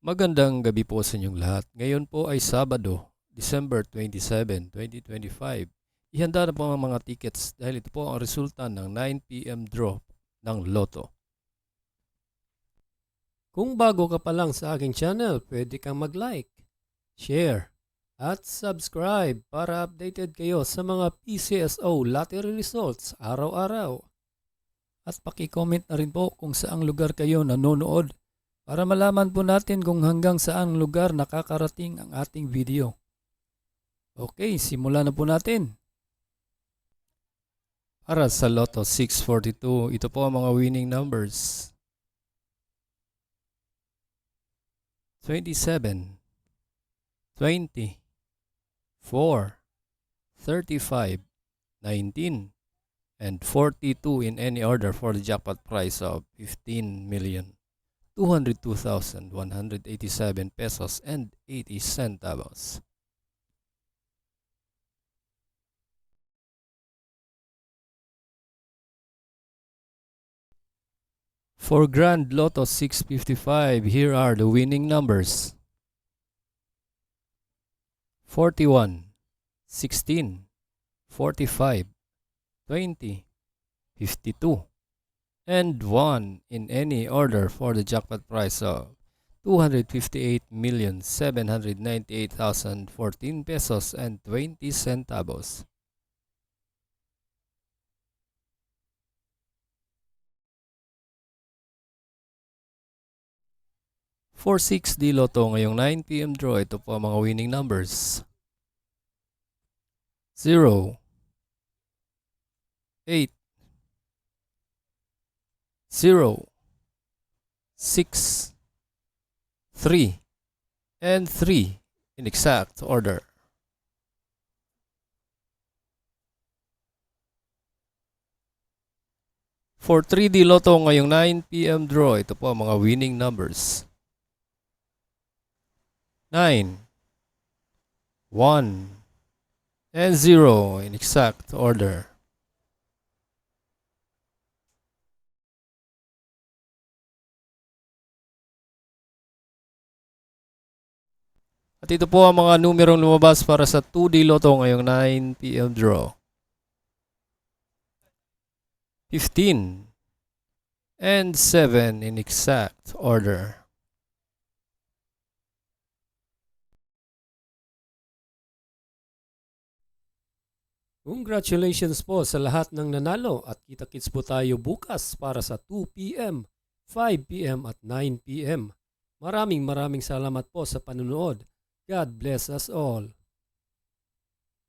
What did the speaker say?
Magandang gabi po sa inyong lahat. Ngayon po ay Sabado, December 27, 2025. Ihanda na po ang mga tickets dahil ito po ang resulta ng 9 p.m. draw ng Lotto. Kung bago ka pa lang sa aking channel, pwede kang mag-like, share, at subscribe para updated kayo sa mga PCSO lottery results araw-araw. At paki-comment na rin po kung saang lugar kayo nanonood para malaman po natin kung hanggang saang lugar nakakarating ang ating video. Okay, simulan na po natin. Para sa Lotto 642, ito po ang mga winning numbers. 27, 20, 4, 35, 19, and 42 in any order for the jackpot prize of 15,202,187 pesos and 80 centavos. For Grand Lotto 655, here are the winning numbers. 41, 16, 45, 20, 52, and 1 in any order for the jackpot prize of 258,798,014 pesos and 20 centavos. For 6D Lotto ngayong 9 p.m. draw, ito po ang mga winning numbers. 0, 8, 0, 6, 3, and 3 in exact order. For 3D Lotto ngayong 9 p.m. draw, ito po ang mga winning numbers. 9, 1, and 0 in exact order. At ito po ang mga numerong lumabas para sa 2D Lotto ngayong 9 p.m. draw. 15 and 7 in exact order. Congratulations po sa lahat ng nanalo at kita-kits po tayo bukas para sa 2 p.m., 5 p.m. at 9 p.m. Maraming salamat po sa panunood. God bless us all.